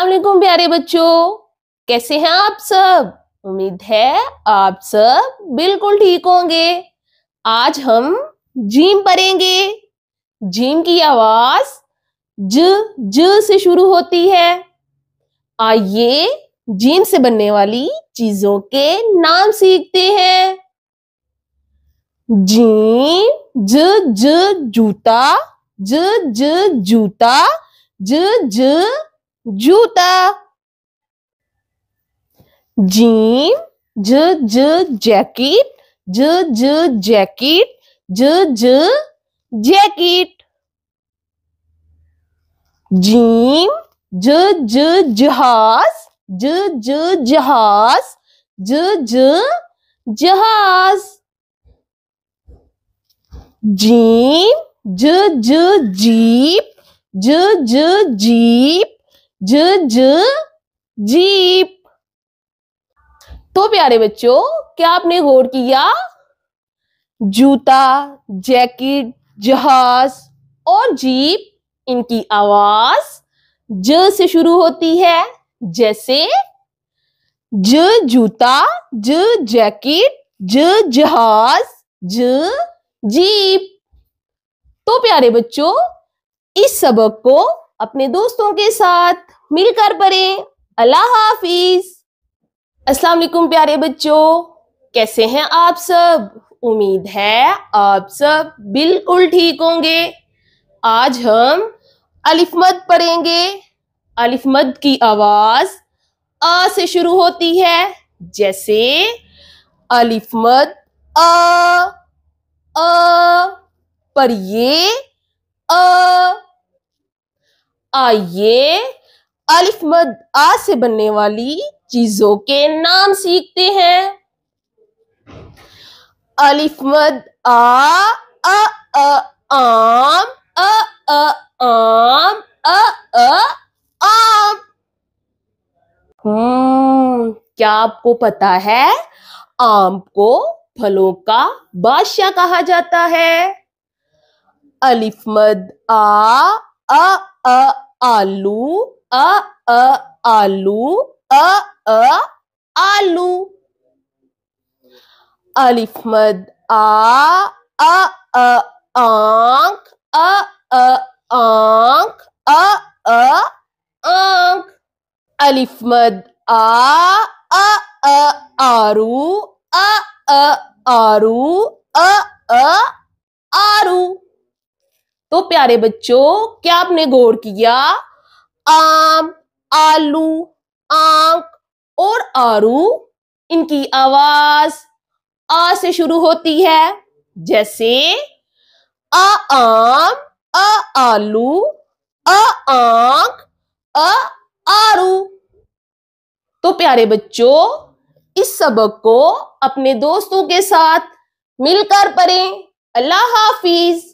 अस्सलाम वालेकुम प्यारे बच्चों, कैसे हैं आप सब। उम्मीद है आप सब बिल्कुल ठीक होंगे। आज हम जीम पढ़ेंगे। जीम की आवाज ज से शुरू होती है। आइए जीम से बनने वाली चीजों के नाम सीखते हैं। जीम ज जूता, ज जूता, ज जूता। जीम ज जैकेट, ज जैकेट, ज जैकेट। जीम ज जहाज, ज जहाज, ज जहाज। जीम ज जीप, ज जीप, ज जीप। तो प्यारे बच्चों, क्या आपने गौर किया? जूता, जैकेट, जहाज और जीप, इनकी आवाज ज से शुरू होती है। जैसे ज जूता, ज जैकेट, ज जहाज, ज जीप। तो प्यारे बच्चों, इस सबक को अपने दोस्तों के साथ मिलकर पढ़ें। अल्लाह हाफिज। अस्सलाम वालेकुम प्यारे बच्चों, कैसे हैं आप सब। उम्मीद है आप सब बिल्कुल ठीक होंगे। आज हम अलिफ मद पढ़ेंगे। अलिफ मद की आवाज आ से शुरू होती है। जैसे अलिफ मद अ पढ़िए अ। आइए अलिफ मद आ से बनने वाली चीजों के नाम सीखते हैं। अलिफ मद आ आम, आम, आम। क्या आपको पता है आम को फलों का बादशाह कहा जाता है। अलिफ मद आ आलू, आलू, आलू। अलिफ मद आ आंख, आंख, आंख। अलिफ मद आरू, आरू, आरू। तो प्यारे बच्चों, क्या आपने गौर किया? आम, आलू, आंख और आरू, इनकी आवाज आ से शुरू होती है। जैसे आम, आलू, आंख, आरू। तो प्यारे बच्चों, इस सबक को अपने दोस्तों के साथ मिलकर पढ़ें। अल्लाह हाफिज।